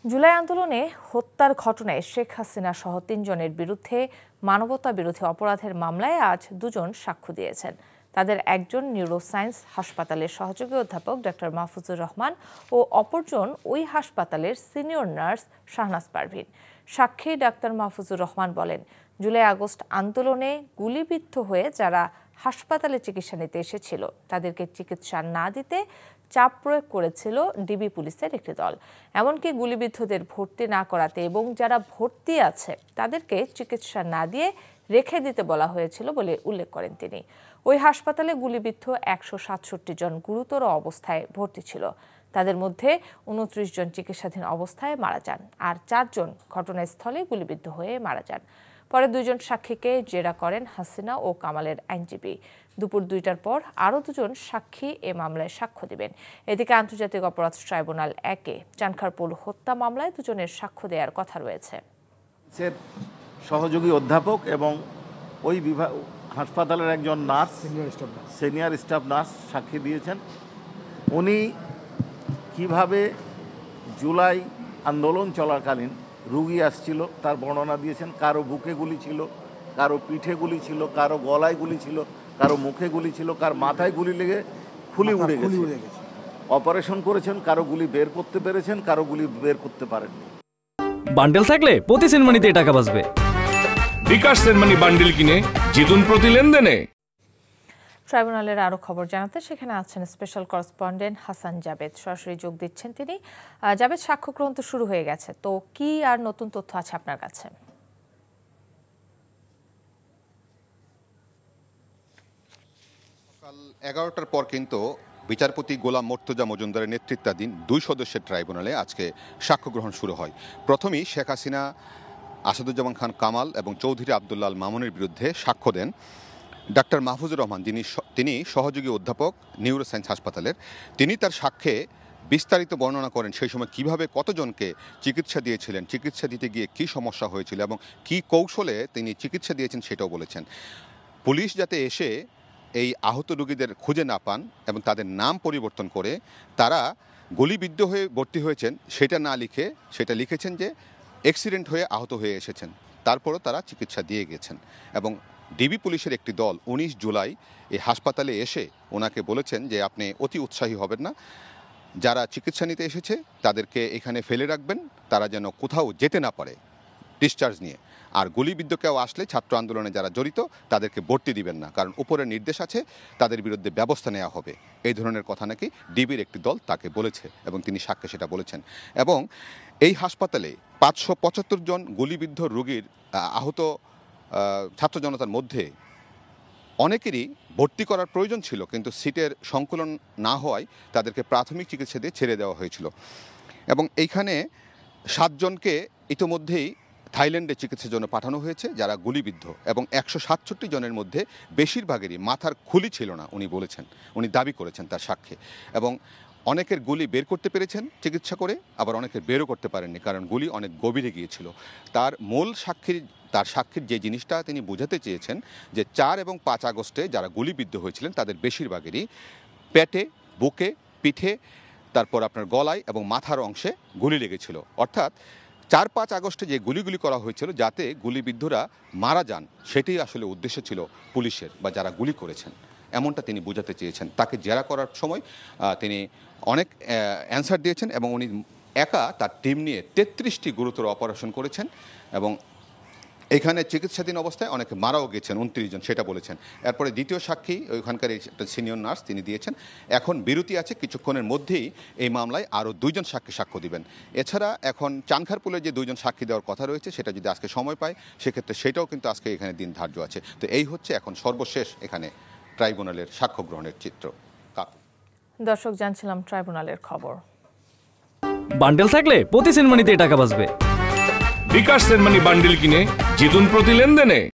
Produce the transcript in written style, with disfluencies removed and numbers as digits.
জুলাই আন্দোলনে হত্যার ঘটনায় শেখ হাসিনা সহ ৩ জনের বিরুদ্ধে মানবতা বিরোধী অপরাধের মামলায় আজ ২ জন সাক্ষ্য দিয়েছেন। তাদের একজন নিউরোসায়েন্স হাসপাতালের সহযোগী অধ্যাপক ডক্টর মাহফুজুর রহমান ও অপরজন ওই হাসপাতালের সিনিয়র নার্স শাহনাজ পারভীন। সাক্ষী ডাক্তার মাহফুজুর রহমান বলেন, জুলাই আগস্ট আন্দোলনে গুলিবিদ্ধ হয়ে যারা হাসপাতালে চিকিৎসা নিতে এসেছিল তাদেরকে চিকিৎসা না দিতে চাপ প্রয়োগ করেছিল ডিবি পুলিশের একটি দল। এমনকি গুলিবিদ্ধদের ভর্তি না করাতে এবং যারা ভর্তি আছে তাদেরকে চিকিৎসা না দিয়ে রেখে দিতে বলা হয়েছিল বলে উল্লেখ করেন তিনি। ওই হাসপাতালে গুলিবিদ্ধ ১৬৭ জন গুরুতর অবস্থায় ভর্তি ছিল। তাদের মধ্যে ২৯ জন চিকিৎসাধীন অবস্থায় মারা যান, আর ৪ জন ঘটনাস্থলে গুলিবিদ্ধ হয়ে মারা যান। পরে ২ জন সাক্ষীকে জেরা করেন হাসিনা ও কামালের আইনজীবী। দুপুর ২টার পর আরও ২ জন সাক্ষী এ মামলায় সাক্ষ্য দেবেন। এদিকে আন্তর্জাতিক অপরাধ ট্রাইব্যুনাল ১-এ চানখারপুল হত্যা মামলায় ২ জনের সাক্ষ্য দেওয়ার কথা রয়েছে। সহযোগী অধ্যাপক এবং ওই বিভাগ হাসপাতালের একজন নার্স, সিনিয়র স্টাফ নার্স সাক্ষী দিয়েছেন। উনি কিভাবে জুলাই আন্দোলন চলাকালীন রুগী আসছিল তার বর্ণনা দিয়েছেন। কারো বুকে গুলি ছিল, কারো পিঠে গুলি ছিল, কারো গলায় গুলি ছিল, কারো মুখে গুলি ছিল, কার মাথায় গুলি লেগে খুলি উড়ে গেছে। অপারেশন করেছেন, কারো গুলি বের করতে পেরেছেন, কারো গুলি বের করতে পারেননি। বান্ডেল থাকলে প্রতি সেনমানিতে টাকা বাঁচবে। বিকাশ সেনমানি বান্ডেল কিনে জিতুন প্রতি লেনদেনে। ট্রাইব্যুনালের আরো খবর জানাতে সেখানে আছেন স্পেশাল করেসপন্ডেন্ট হাসান জাবেদ, সরাসরি যোগ দিচ্ছেন তিনি। জাবেদ, সাক্ষ্য গ্রহণ তো শুরু হয়ে গেছে, তো কি আর নতুন তথ্য আছে আপনার কাছে? সকাল ১১টার পর কিন্তু বিচারপতি গোলাম মর্তুজা মজুমদারের নেতৃত্বাধীন ২ সদস্যের ট্রাইব্যুনালে আজকে সাক্ষ্য গ্রহণ শুরু হয়। প্রথমেই শেখ হাসিনা, আসাদুজ্জামান খান কামাল এবং চৌধুরী আবদুল্লাহ আল মামুনের বিরুদ্ধে সাক্ষ্য দেন ডাক্তার মাহফুজুর রহমান, তিনি সহযোগী অধ্যাপক নিউরোসায়েন্স হাসপাতালের। তিনি তার সাক্ষ্যে বিস্তারিত বর্ণনা করেন সেই সময় কিভাবে কতজনকে চিকিৎসা দিয়েছিলেন, চিকিৎসা দিতে গিয়ে কী সমস্যা হয়েছিল এবং কী কৌশলে তিনি চিকিৎসা দিয়েছেন সেটাও বলেছেন। পুলিশ যাতে এসে এই আহত রোগীদের খুঁজে না পান এবং তাদের নাম পরিবর্তন করে তারা গুলিবিদ্ধ হয়ে ভর্তি হয়েছেন সেটা না লিখে সেটা লিখেছেন যে অ্যাক্সিডেন্ট হয়ে আহত হয়ে এসেছেন, তারপরও তারা চিকিৎসা দিয়ে গেছেন। এবং ডিবি পুলিশের একটি দল ১৯ জুলাই এই হাসপাতালে এসে ওনাকে বলেছেন যে আপনি অতি উৎসাহী হবেন না, যারা চিকিৎসা নিতে এসেছে তাদেরকে এখানে ফেলে রাখবেন, তারা যেন কোথাও যেতে না পারে ডিসচার্জ নিয়ে। আর গুলিবিদ্ধ কেউ আসলে ছাত্র আন্দোলনে যারা জড়িত তাদেরকে ভর্তি দিবেন না, কারণ উপরের নির্দেশ আছে তাদের বিরুদ্ধে ব্যবস্থা নেওয়া হবে। এই ধরনের কথা নাকি ডিবির একটি দল তাকে বলেছে এবং তিনি সাক্ষ্যে সেটা বলেছেন। এবং এই হাসপাতালে ৫৭৫ জন গুলিবিদ্ধ রোগীর আহত ছাত্র জনতার মধ্যে অনেকেরই ভর্তি করার প্রয়োজন ছিল, কিন্তু সিটের সংকুলন না হওয়ায় তাদেরকে প্রাথমিক চিকিৎসা দিয়ে ছেড়ে দেওয়া হয়েছিল। এবং এইখানে ৭ জনকে ইতোমধ্যেই থাইল্যান্ডে চিকিৎসার জন্য পাঠানো হয়েছে যারা গুলিবিদ্ধ, এবং ১৬৭ জনের মধ্যে বেশিরভাগেরই মাথার খুলি ছিল না উনি বলেছেন, উনি দাবি করেছেন তার সাক্ষ্যে। এবং অনেকের গুলি বের করতে পেরেছেন চিকিৎসা করে, আবার অনেকের বেরও করতে পারেননি কারণ গুলি অনেক গভীরে গিয়েছিল। তার সাক্ষীর যে জিনিসটা তিনি বোঝাতে চেয়েছেন যে ৪ এবং ৫ আগস্টে যারা গুলিবিদ্ধ হয়েছিলেন তাদের বেশিরভাগেরই পেটে, বুকে, পিঠে, তারপর আপনার গলায় এবং মাথার অংশে গুলি লেগেছিল। অর্থাৎ ৪-৫ আগস্টে যে গুলিগুলি করা হয়েছিল যাতে গুলিবিদ্ধরা মারা যান, সেটাই আসলে উদ্দেশ্য ছিল পুলিশের বা যারা গুলি করেছেন, এমনটা তিনি বোঝাতে চেয়েছেন। তাকে জেরা করার সময় তিনি অনেক অ্যান্সার দিয়েছেন এবং উনি একা তার টিম নিয়ে ৩৩টি গুরুতর অপারেশন করেছেন এবং এখানে চিকিৎসাধীন অবস্থায় অনেকে মারাও গেছেন, ২৯ জন, সেটা বলেছেন। এরপরে দ্বিতীয় সাক্ষী ওইখানকার একটা সিনিয়র নার্স তিনি দিয়েছেন। এখন বিরতি আছে, কিছুক্ষণের মধ্যেই এই মামলায় আরও ২ জন সাক্ষী সাক্ষ্য দিবেন। এছাড়া এখন চানখারপুলের যে ২ জন সাক্ষী দেওয়ার কথা রয়েছে সেটা যদি আজকে সময় পায় সেক্ষেত্রে সেটাও কিন্তু আজকে এখানে দিন ধার্য আছে। তো এই হচ্ছে এখন সর্বশেষ এখানে ট্রাইব্যুনালের সাক্ষ্য গ্রহণের চিত্র। দর্শক, জানছিলাম ট্রাইব্যুনালের খবর। বান্ডেল থাকলে প্রতি সেনমানিতে টাকা বাঁচবে। বিকাশ সেনমানি বান্ডেল কিনে জিতুন প্রতি লেনদেনে।